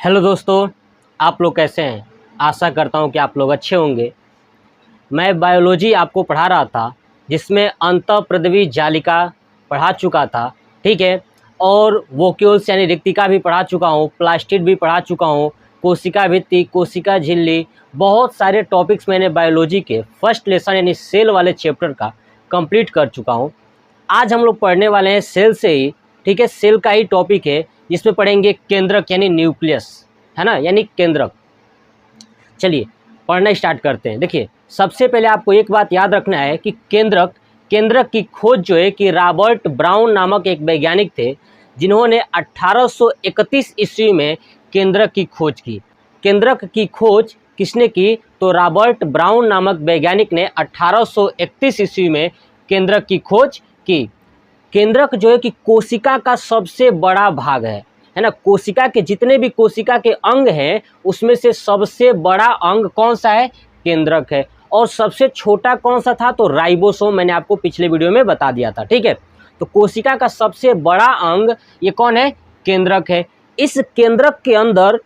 Hello दोस्तों, आप लोग कैसे हैं। आशा करता हूं कि आप लोग अच्छे होंगे। मैं बायोलॉजी आपको पढ़ा रहा था, जिसमें अंतःप्रद्रवी जालिका पढ़ा चुका था, ठीक है। और वोक्यूल्स यानी रिक्तिका भी पढ़ा चुका हूं, प्लास्टिड भी पढ़ा चुका हूं, कोशिका भित्ति, कोशिका झिल्ली, बहुत सारे टॉपिक्स मैंने बायोलॉजी के फर्स्ट लेसन यानी सेल वाले चैप्टर का कंप्लीट कर चुका हूं। आज हम लोग पढ़ने वाले हैं सेल से ही, ठीक है। सेल का ही टॉपिक है, जिसमें पढ़ेंगे केंद्रक यानी न्यूक्लियस, है ना, यानी केंद्रक। चलिए पढ़ना स्टार्ट करते हैं। देखिए, सबसे पहले आपको एक बात याद रखना है कि केंद्रक की खोज जो है कि रॉबर्ट ब्राउन नामक एक वैज्ञानिक थे, जिन्होंने 1831 ईस्वी में केंद्रक की खोज की। केंद्रक की खोज किसने की? तो रॉबर्ट ब्राउन नामक वैज्ञानिक ने 1831 ईस्वी में केंद्रक की खोज की। केंद्रक जो है कि कोशिका का सबसे बड़ा भाग है ना। कोशिका के जितने भी कोशिका के अंग हैं, उसमें से सबसे बड़ा अंग कौन सा है? केंद्रक है। और सबसे छोटा कौन सा था? तो राइबोसोम, मैंने आपको पिछले वीडियो में बता दिया था, ठीक है। तो कोशिका का सबसे बड़ा अंग ये कौन है? केंद्रक है। इस केंद्रक के अंदर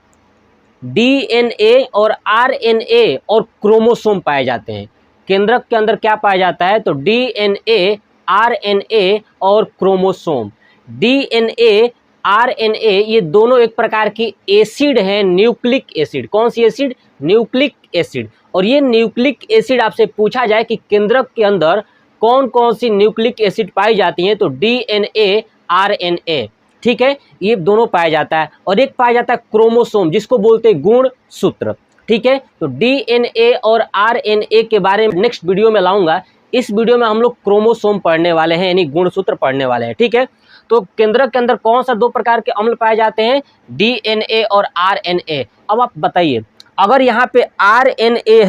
डीएनए और आरएनए और क्रोमोसोम पाए जाते हैं। केंद्रक के अंदर क्या पाया जाता है? तो डीएनए, आरएनए और क्रोमोसोम। डीएनए, आरएनए ये दोनों एक प्रकार की एसिड हैं, न्यूक्लिक एसिड। कौन सी एसिड? Nucleic acid. और ये न्यूक्लिक एसिड आपसे पूछा जाए कि केंद्रक के अंदर कौन कौन सी न्यूक्लिक एसिड पाई जाती हैं, तो डीएनए, आरएनए, ठीक है, ये दोनों पाया जाता है। और एक पाया जाता है क्रोमोसोम, जिसको बोलते हैं गुणसूत्र, ठीक है। तो डीएनए और आरएनए के बारे में नेक्स्ट वीडियो में लाऊंगा। इस वीडियो में हम लोग क्रोमोसोम पढ़ने वाले हैं, यानी गुणसूत्र पढ़ने वाले हैं, ठीक है। तो केंद्रक के अंदर कौन सा दो प्रकार के अम्ल पाए जाते हैं? डीएनए और आरएनए। अब आप बताइए, अगर यहाँ पे आरएनए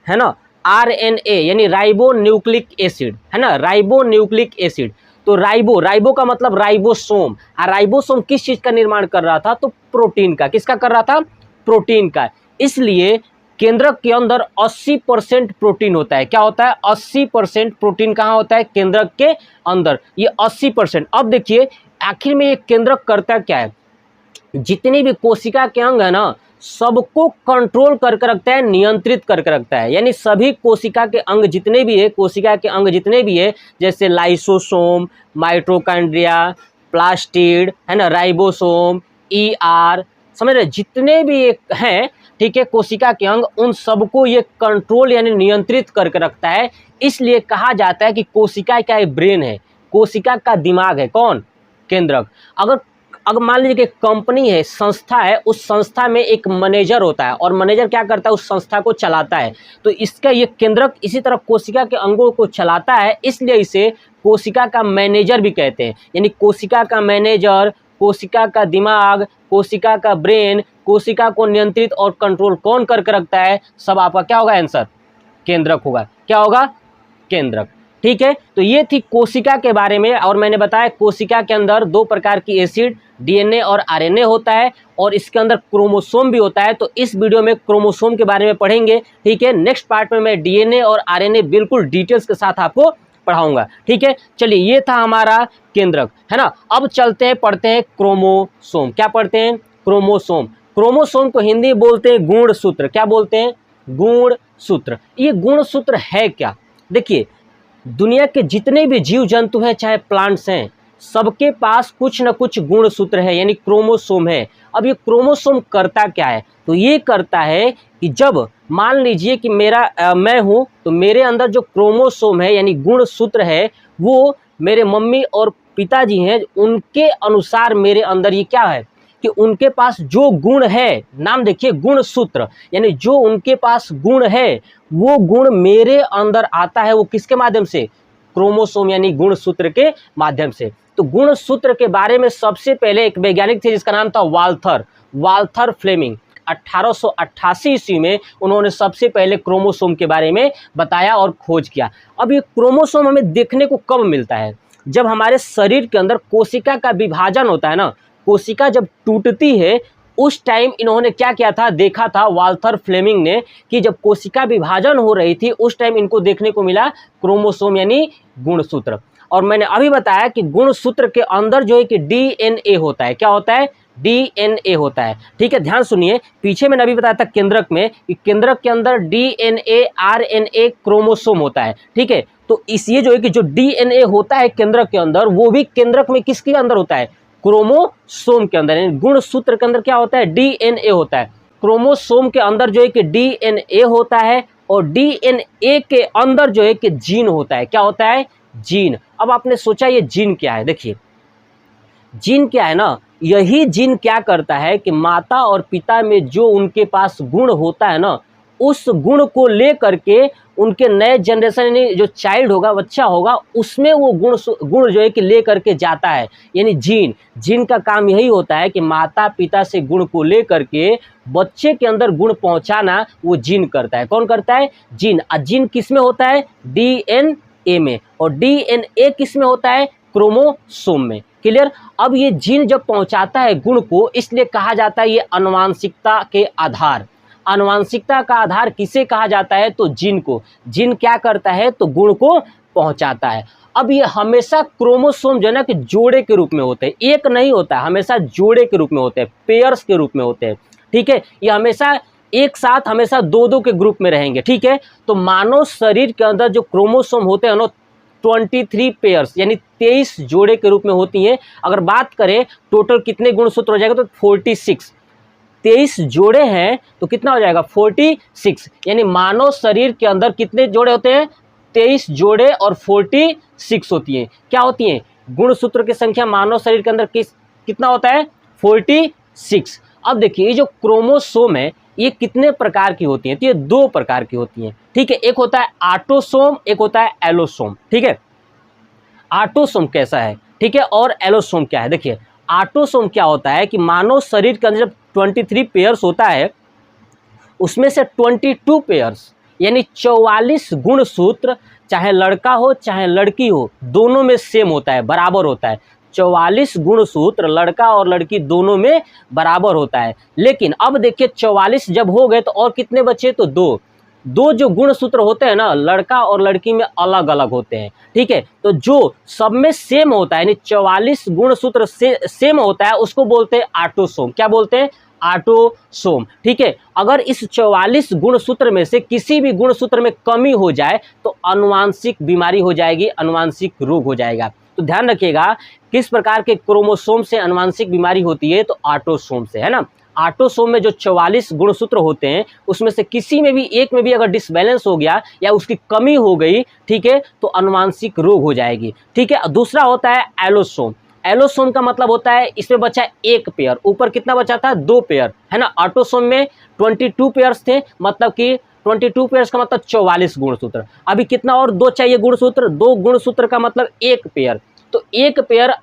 है ना, आरएनए यानी राइबो न्यूक्लिक एसिड, है ना, राइबो न्यूक्लिक एसिड। तो राइबो का मतलब राइबोसोम। राइबोसोम किस चीज का निर्माण कर रहा था? तो प्रोटीन का। किसका कर रहा था? प्रोटीन का। इसलिए केंद्रक के अंदर 80% प्रोटीन होता है। क्या होता है? 80% प्रोटीन कहाँ होता है? केंद्रक के अंदर, ये 80%। अब देखिए आखिर में ये केंद्रक करता क्या है? जितनी भी कोशिका के अंग है ना, सबको कंट्रोल करके रखता है, नियंत्रित करके रखता है। यानी सभी कोशिका के अंग जितने भी है, कोशिका के अंग जितने भी है, जैसे लाइसोसोम, माइटोकॉन्ड्रिया, प्लास्टिड, है ना, राइबोसोम, ईआर, समझ रहे, जितने भी हैं, ठीक है, कोशिका के अंग, उन सबको ये कंट्रोल यानी नियंत्रित करके रखता है। इसलिए कहा जाता है कि कोशिका का एक ब्रेन है, कोशिका का दिमाग है। कौन? केंद्रक। अगर मान लीजिए कि कंपनी है, संस्था है, उस संस्था में एक मैनेजर होता है, और मैनेजर क्या करता है? उस संस्था को चलाता है। तो इसका ये केंद्रक इसी तरह कोशिका के अंगों को चलाता है, इसलिए इसे कोशिका का मैनेजर भी कहते हैं। यानी कोशिका का मैनेजर, कोशिका का दिमाग, कोशिका का ब्रेन, कोशिका को नियंत्रित और कंट्रोल कौन करके रखता है? सब आपका क्या होगा आंसर? केंद्रक होगा। क्या होगा? केंद्रक, ठीक है। तो ये थी कोशिका के बारे में। और मैंने बताया कोशिका के अंदर दो प्रकार की एसिड, डीएनए और आरएनए होता है, और इसके अंदर क्रोमोसोम भी होता है। तो इस वीडियो में क्रोमोसोम के बारे में पढ़ेंगे, ठीक है। नेक्स्ट पार्ट में मैं डीएनए और आरएनए बिल्कुल डिटेल्स के साथ आपको पढ़ाऊंगा, ठीक है। चलिए, ये था हमारा केंद्रक, है ना। अब चलते हैं, पढ़ते हैं क्रोमोसोम। क्या पढ़ते हैं? क्रोमोसोम। क्रोमोसोम को हिंदी बोलते हैं गुणसूत्र। क्या बोलते हैं? गुणसूत्र। ये गुणसूत्र है क्या? देखिए, दुनिया के जितने भी जीव जंतु हैं, चाहे प्लांट्स हैं, सबके पास कुछ न कुछ गुणसूत्र है, यानी क्रोमोसोम है। अब ये क्रोमोसोम करता क्या है? तो ये करता है कि जब मान लीजिए कि मैं हूँ, तो मेरे अंदर जो क्रोमोसोम है यानी गुणसूत्र है, वो मेरे मम्मी और पिताजी हैं, उनके अनुसार मेरे अंदर ये क्या है कि उनके पास जो गुण है, नाम देखिए गुणसूत्र, यानी जो उनके पास गुण है, वो गुण मेरे अंदर आता है। वो किसके माध्यम से? क्रोमोसोम यानी गुणसूत्र के माध्यम से। तो गुणसूत्र के बारे में सबसे पहले एक वैज्ञानिक थे, जिसका नाम था वाल्थर फ्लेमिंग। 1888 ईस्वी में उन्होंने सबसे पहले क्रोमोसोम के बारे में बताया और खोज किया। अब ये क्रोमोसोम हमें देखने को कब मिलता है? जब हमारे शरीर के अंदर कोशिका का विभाजन होता है ना, कोशिका जब टूटती है, उस टाइम इन्होंने क्या किया था? देखा था वाल्थर फ्लेमिंग ने कि जब कोशिका विभाजन हो रही थी, उस टाइम इनको देखने को मिला क्रोमोसोम यानी गुणसूत्र। और मैंने अभी बताया कि गुणसूत्र के अंदर जो है कि डीएनए होता है। क्या होता है? डीएनए होता है। ठीक है, ध्यान सुनिए, पीछे मैंने अभी बताया था केंद्रक में कि केंद्रक के अंदर डीएनए, आरएनए, क्रोमोसोम होता है। ठीक है, तो इस ये जो है कि जो डीएनए होता है केंद्रक के अंदर, वो भी केंद्रक में किसके अंदर होता है? क्रोमोसोम के अंदर, यानी गुणसूत्र के अंदर क्या होता है? डीएनए होता है। क्रोमोसोम के अंदर जो है कि डीएनए होता है और डीएनए के अंदर जो है कि जीन होता है। क्या होता है? जीन। अब आपने सोचा ये जीन क्या है? देखिए, जीन क्या है ना, यही जीन क्या करता है कि माता और पिता में जो उनके पास गुण होता है ना, उस गुण को लेकर के उनके नए जनरेशन यानी जो चाइल्ड होगा, बच्चा होगा, उसमें वो गुण जो है कि ले करके जाता है। यानी जीन का काम यही होता है कि माता पिता से गुण को लेकर के बच्चे के अंदर गुण पहुंचाना, वो जीन करता है। कौन करता है? जीन। और जीन किस में होता है? डीएनए में। और डीएनए किस में होता है? क्रोमोसोम में। क्लियर? अब ये जीन जब पहुंचाता है गुण को, इसलिए कहा जाता है ये आनुवांशिकता के आधार। आनुवांशिकता का आधार किसे कहा जाता है? तो जीन को। जीन क्या करता है? तो गुण को पहुंचाता है। अब ये हमेशा क्रोमोसोम जो है ना कि जोड़े के रूप में होते हैं, एक नहीं होता है, हमेशा जोड़े के रूप में होते हैं, पेयर्स के रूप में होते हैं। ठीक है, ये हमेशा एक साथ हमेशा दो दो के ग्रुप में रहेंगे। ठीक है, तो मानव शरीर के अंदर जो क्रोमोसोम होते हैं ना, 23 पेयर्स यानी 23 जोड़े के रूप में होती हैं। अगर बात करें टोटल कितने गुणसूत्र हो जाएगा तो 46। 23 जोड़े हैं तो कितना हो जाएगा? 46। यानी मानव शरीर के अंदर कितने जोड़े होते हैं? 23 जोड़े और 46 होती हैं। क्या होती हैं? गुणसूत्र की संख्या मानव शरीर के अंदर कितना होता है? 46। अब देखिए, ये जो क्रोमोसोम है ये कितने प्रकार की होती हैं? तो ये 2 प्रकार की होती हैं। ठीक है, एक होता है ऑटोसोम, एक होता है एलोसोम। ठीक है, ऑटोसोम कैसा है? ठीक है, और एलोसोम क्या है? देखिए, ऑटोसोम क्या होता है कि मानव शरीर के अंदर जब 23 पेयर्स होता है, उसमें से 22 पेयर्स यानी 44 गुणसूत्र, चाहे लड़का हो चाहे लड़की हो, दोनों में सेम होता है, बराबर होता है। 44 गुणसूत्र लड़का और लड़की दोनों में बराबर होता है। लेकिन अब देखिए, 44 जब हो गए तो और कितने बचे? तो 2 जो गुणसूत्र होते हैं ना, लड़का और लड़की में अलग अलग होते हैं। ठीक है, तो जो सब में सेम होता है यानी 44 गुणसूत्र से सेम होता है, उसको बोलते हैं ऑटोसोम। क्या बोलते हैं? ऑटोसोम। ठीक है, अगर इस 44 गुणसूत्र में से किसी भी गुणसूत्र में कमी हो जाए तो आनुवांशिक बीमारी हो जाएगी, आनुवांशिक रोग हो जाएगा। तो ध्यान रखिएगा, किस प्रकार के क्रोमोसोम से आनुवांशिक बीमारी होती है? तो ऑटोसोम से, है ना। ऑटोसोम में जो 44 गुणसूत्र होते हैं, उसमें से किसी में भी एक में भी अगर डिसबैलेंस हो गया या उसकी कमी हो गई, ठीक है, तो आनुवांशिक रोग हो जाएगी। ठीक है, दूसरा होता है एलोसोम। एलोसोम का मतलब होता है इसमें बचा एक पेयर, ऊपर कितना बचा था? 2 पेयर, है ना। ऑटोसोम में 22 पेयर्स थे, मतलब कि 22 पेयर्स का मतलब 44 गुणसूत्र। अभी कितना और 2 चाहिए गुणसूत्र? 2 गुणसूत्र का मतलब 1 पेयर। तो 1 पेयर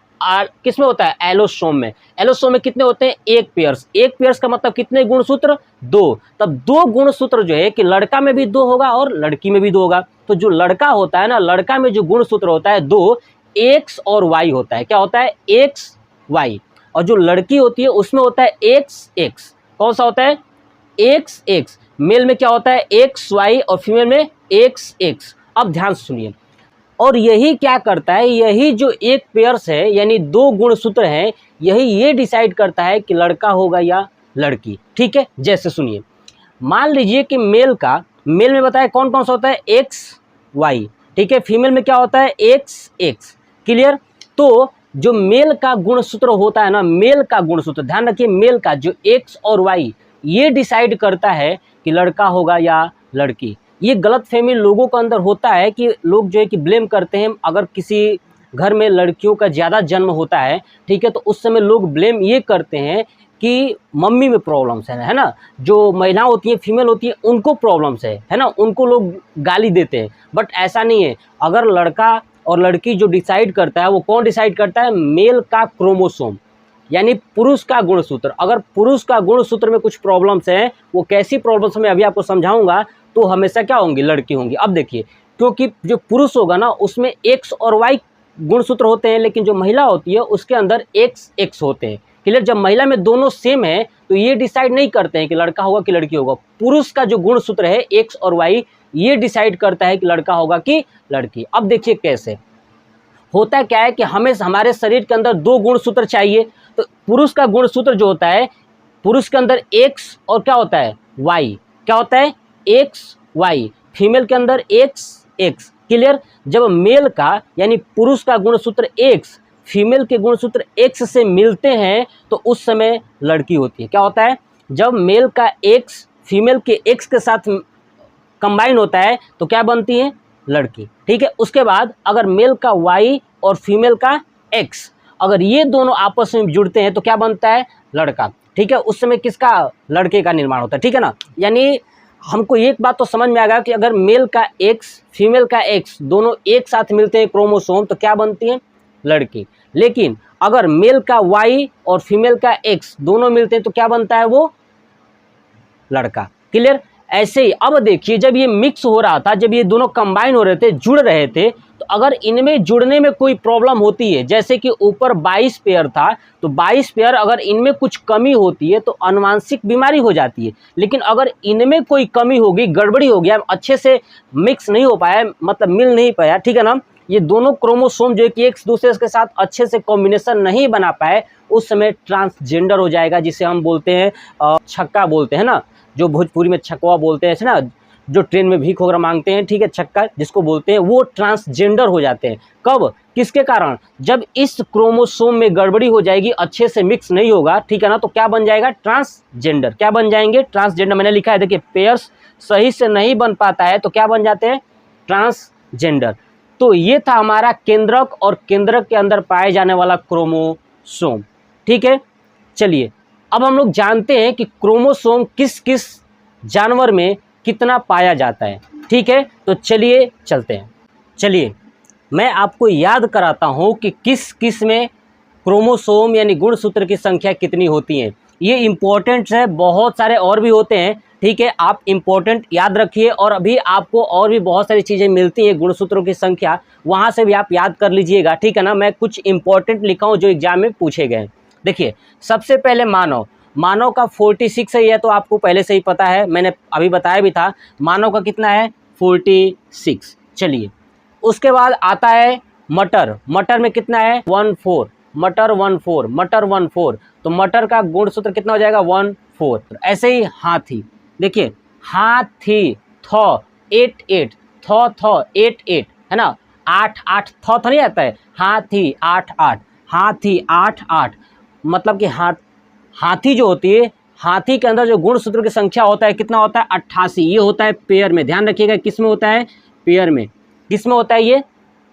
किस में होता है? एलोसोम में। एलोसोम में कितने होते हैं? 1 पेयर्स। 1 पेयर्स का मतलब कितने गुणसूत्र? 2। तब 2 गुणसूत्र जो है कि लड़का में भी 2 होगा और लड़की में भी 2 होगा। तो जो लड़का होता है ना, लड़का में जो गुणसूत्र होता है 2, एक्स और वाई होता है। क्या होता है? X Y. और जो लड़की होती है उसमें होता है एक्स एक्स। कौन सा होता है? X x. मेल में क्या होता है? एक्स वाई और फीमेल में एक्स एक्स। अब ध्यान सुनिए, और यही क्या करता है, यही जो एक पेयर्स है यानी 2 गुणसूत्र हैं, यही ये डिसाइड करता है कि लड़का होगा या लड़की। ठीक है, जैसे सुनिए, मान लीजिए कि मेल में बताया कौन कौन सा होता है? X Y. ठीक है, फीमेल में क्या होता है? X X. क्लियर? तो जो मेल का गुणसूत्र होता है ना, मेल का गुणसूत्र, ध्यान रखिए, मेल का जो एक्स और वाई, ये डिसाइड करता है कि लड़का होगा या लड़की। ये गलतफहमी लोगों के अंदर होता है कि लोग जो है कि ब्लेम करते हैं, अगर किसी घर में लड़कियों का ज़्यादा जन्म होता है, ठीक है, तो उस समय लोग ब्लेम ये करते हैं कि मम्मी में प्रॉब्लम्स है ना। जो महिला होती हैं, फीमेल होती है, उनको प्रॉब्लम्स है ना, उनको लोग गाली देते हैं। बट ऐसा नहीं है। अगर लड़का और लड़की जो डिसाइड करता है, वो कौन डिसाइड करता है? मेल का क्रोमोसोम यानी पुरुष का गुणसूत्र। अगर पुरुष का गुणसूत्र में कुछ प्रॉब्लम्स हैं, वो कैसी प्रॉब्लम्स मैं अभी आपको समझाऊंगा, तो हमेशा क्या होंगी? लड़की होंगी। अब देखिए, क्योंकि जो पुरुष होगा ना, उसमें एक्स और वाई गुणसूत्र होते हैं, लेकिन जो महिला होती है उसके अंदर एक्स एक्स होते हैं। क्लियर? जब महिला में दोनों सेम है तो ये डिसाइड नहीं करते हैं कि लड़का होगा कि लड़की होगा। पुरुष का जो गुणसूत्र है एक्स और वाई, ये डिसाइड करता है कि लड़का होगा कि लड़की। अब देखिए कैसे, होता क्या है कि हमें हमारे शरीर के अंदर 2 गुणसूत्र चाहिए। तो पुरुष का गुणसूत्र जो होता है, पुरुष के अंदर एक्स और क्या होता है वाई, क्या होता है एक्स वाई, फीमेल के अंदर एक्स एक्स। क्लियर। जब मेल का यानी पुरुष का गुणसूत्र एक्स फीमेल के गुणसूत्र एक्स से मिलते हैं तो उस समय लड़की होती है। क्या होता है, जब मेल का एक्स फीमेल के एक्स के साथ कंबाइन होता है तो क्या बनती है लड़की। ठीक है। उसके बाद अगर मेल का वाई और फीमेल का एक्स, अगर ये दोनों आपस में जुड़ते हैं तो क्या बनता है लड़का। ठीक है। उस समय किसका, लड़के का निर्माण होता है। ठीक है ना। यानी हमको एक बात तो समझ में आएगा कि अगर मेल का एक्स फीमेल का एक्स दोनों एक साथ मिलते हैं क्रोमोसोम तो क्या बनती है लड़की। लेकिन अगर मेल का वाई और फीमेल का एक्स दोनों मिलते हैं तो क्या बनता है वो लड़का। क्लियर। ऐसे ही अब देखिए, जब ये मिक्स हो रहा था, जब ये दोनों कंबाइन हो रहे थे, जुड़ रहे थे, तो अगर इनमें जुड़ने में कोई प्रॉब्लम होती है, जैसे कि ऊपर 22 पेयर था तो 22 पेयर अगर इनमें कुछ कमी होती है तो आनुवांशिक बीमारी हो जाती है। लेकिन अगर इनमें कोई कमी होगी, गड़बड़ी हो गया, अच्छे से मिक्स नहीं हो पाया, मतलब मिल नहीं पाया, ठीक है ना, ये दोनों क्रोमोसोम जो है कि एक दूसरे के साथ अच्छे से कॉम्बिनेशन नहीं बना पाए, उस समय ट्रांसजेंडर हो जाएगा, जिसे हम बोलते हैं छक्का बोलते हैं ना, जो भोजपुरी में छक्वा बोलते हैं ना, जो ट्रेन में भीख वगैरह मांगते हैं, ठीक है, छक्का जिसको बोलते हैं, वो ट्रांसजेंडर हो जाते हैं। कब, किसके कारण, जब इस क्रोमोसोम में गड़बड़ी हो जाएगी, अच्छे से मिक्स नहीं होगा, ठीक है ना, तो क्या बन जाएगा ट्रांसजेंडर। क्या बन जाएंगे ट्रांसजेंडर, मैंने लिखा है देखिए, पेयर्स सही से नहीं बन पाता है तो क्या बन जाते हैं ट्रांसजेंडर। तो ये था हमारा केंद्रक और केंद्रक के अंदर पाए जाने वाला क्रोमोसोम। ठीक है। चलिए अब हम लोग जानते हैं कि क्रोमोसोम किस किस जानवर में कितना पाया जाता है। ठीक है। तो चलिए चलते हैं। चलिए मैं आपको याद कराता हूं कि किस किस में क्रोमोसोम यानी गुणसूत्र की संख्या कितनी होती है। ये इम्पोर्टेंट है, बहुत सारे और भी होते हैं। ठीक है। आप इम्पोर्टेंट याद रखिए, और अभी आपको और भी बहुत सारी चीज़ें मिलती हैं गुणसूत्रों की संख्या, वहाँ से भी आप याद कर लीजिएगा। ठीक है ना। मैं कुछ इम्पोर्टेंट लिखा हूँ जो एग्जाम में पूछे गए। देखिए सबसे पहले मानव, मानव का 46 है, यह तो आपको पहले से ही पता है, मैंने अभी बताया भी था। मानव का कितना है 46। चलिए उसके बाद आता है मटर। मटर में कितना है 14, मटर 14, मटर 14, तो मटर का गुणसूत्र कितना हो जाएगा 14। ऐसे ही हाथी, देखिए हाथी थ 88, थ 88 है ना, 8 8 थ नहीं आता है, हाथी 8 8, हाथी 8 8, मतलब कि हाथी जो होती है, हाथी के अंदर जो गुणसूत्र की संख्या होता है कितना होता है 88। ये होता है पेयर में, ध्यान रखिएगा किस में होता है पेयर में, किस में होता है ये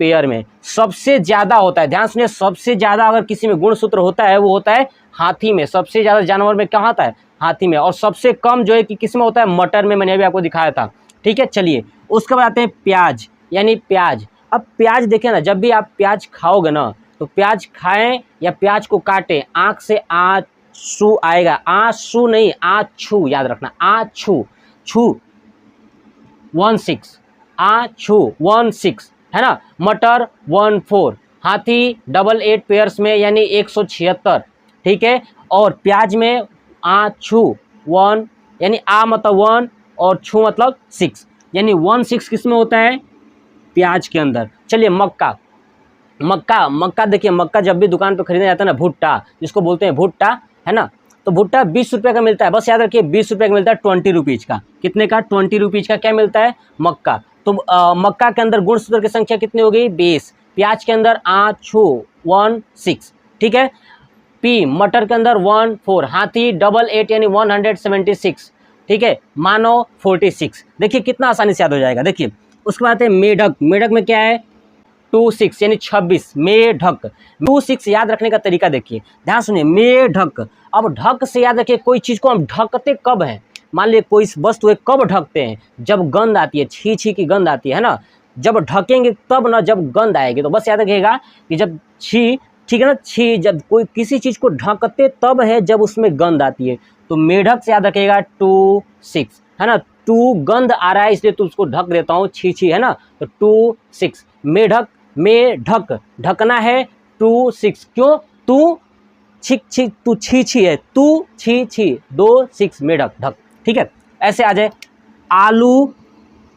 पेयर में सबसे ज़्यादा होता है। ध्यान सुनिए, सबसे ज़्यादा अगर किसी में गुणसूत्र होता है वो होता है हाथी में। सबसे ज़्यादा जानवर में कहाँ होता है हाथी में, और सबसे कम जो है कि किस में होता है मटर में, मैंने अभी आपको दिखाया था। ठीक है। चलिए उसके बाद आते हैं प्याज यानी प्याज। अब प्याज देखें ना, जब भी आप प्याज खाओगे ना तो प्याज खाएं या प्याज को काटें, आँख से आँसू आएगा, आँसू नहीं आँछू, याद रखना आँछू, छू 16, आँछू 16 है ना, मटर 14, हाथी 88 पेयर्स में यानी 176। ठीक है। और प्याज में आँछू 1 यानी आ मतलब 1 और छू मतलब 6, यानी 16 किस में होता है प्याज के अंदर। चलिए मक्का, मक्का, मक्का देखिए, मक्का जब भी दुकान पर खरीदा जाता है ना, भुट्टा जिसको बोलते हैं भुट्टा है ना, तो भुट्टा 20 रुपये का मिलता है, बस याद रखिए 20 रुपये का मिलता है, 20 रुपीज़ का। कितने का 20 रुपीज़ का क्या मिलता है मक्का। तो मक्का के अंदर गुणसूत्र की संख्या कितनी हो गई 20, प्याज के अंदर आँछू 16। ठीक है। पी मटर के अंदर 14, हाथी 88 यानी 176। ठीक है। मानव 46। देखिए कितना आसानी से याद हो जाएगा। देखिए उसके बाद है मेढक, मेढक में क्या है 26 यानी 26, मेढक 26। याद रखने का तरीका देखिए, ध्यान सुनिए, मेढक। अब ढक से याद रखिए, कोई चीज़ को हम ढकते कब हैं, मान लीजिए कोई वस्तु है, कब ढकते हैं जब गंध आती है, छी छी की गंध आती है ना, जब ढकेंगे तब ना, जब गंध आएगी। तो बस याद रखिएगा कि जब छी, ठीक है ना, छी, जब कोई किसी चीज़ को ढकते तब है जब उसमें गंध आती है। तो मेढक से याद रखिएगा 26 है ना, 2 गंध आ रहा है इसलिए तो उसको ढक देता हूँ, छी छी है ना, तो 26 मेढक, मेढक ढकना है 26, क्यों तू छिक छिक, तू छी छी है, तू छी छी 26 मेढक ढक। ठीक है। ऐसे आ जाए आलू,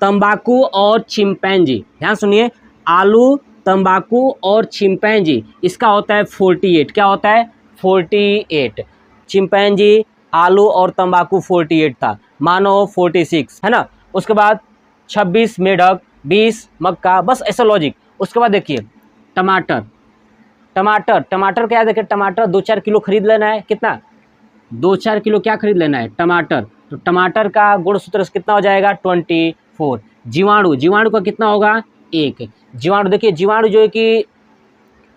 तंबाकू और चिंपैंजी। ध्यान सुनिए, आलू, तंबाकू और चिंपैंजी, इसका होता है 48। क्या होता है? 48। चिंपैंजी, आलू और तंबाकू 48 था, मानव 46, है ना। उसके बाद 26 मेढक, 20 मक्का, बस ऐसा लॉजिक। उसके बाद देखिए टमाटर, टमाटर क्या है? देखिए टमाटर 2-4 किलो खरीद लेना है। कितना? 2-4 किलो क्या खरीद लेना है? टमाटर। तो टमाटर का गुणसूत्र कितना हो जाएगा? 24। जीवाणु का कितना होगा? 1। जीवाणु, देखिए जीवाणु जो है कि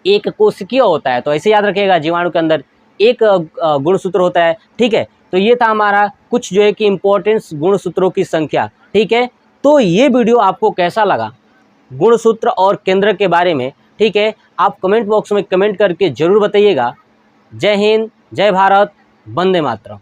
एक कोशिकीय होता है, तो ऐसे याद रखिएगा जीवाणु के अंदर एक गुणसूत्र होता है, ठीक है। तो ये था हमारा कुछ जो है कि इंपॉर्टेंस गुणसूत्रों की संख्या, ठीक है। तो ये वीडियो आपको कैसा लगा गुणसूत्र और केंद्र के बारे में, ठीक है, आप कमेंट बॉक्स में कमेंट करके जरूर बताइएगा। जय हिंद, जय भारत, वंदे मातरम।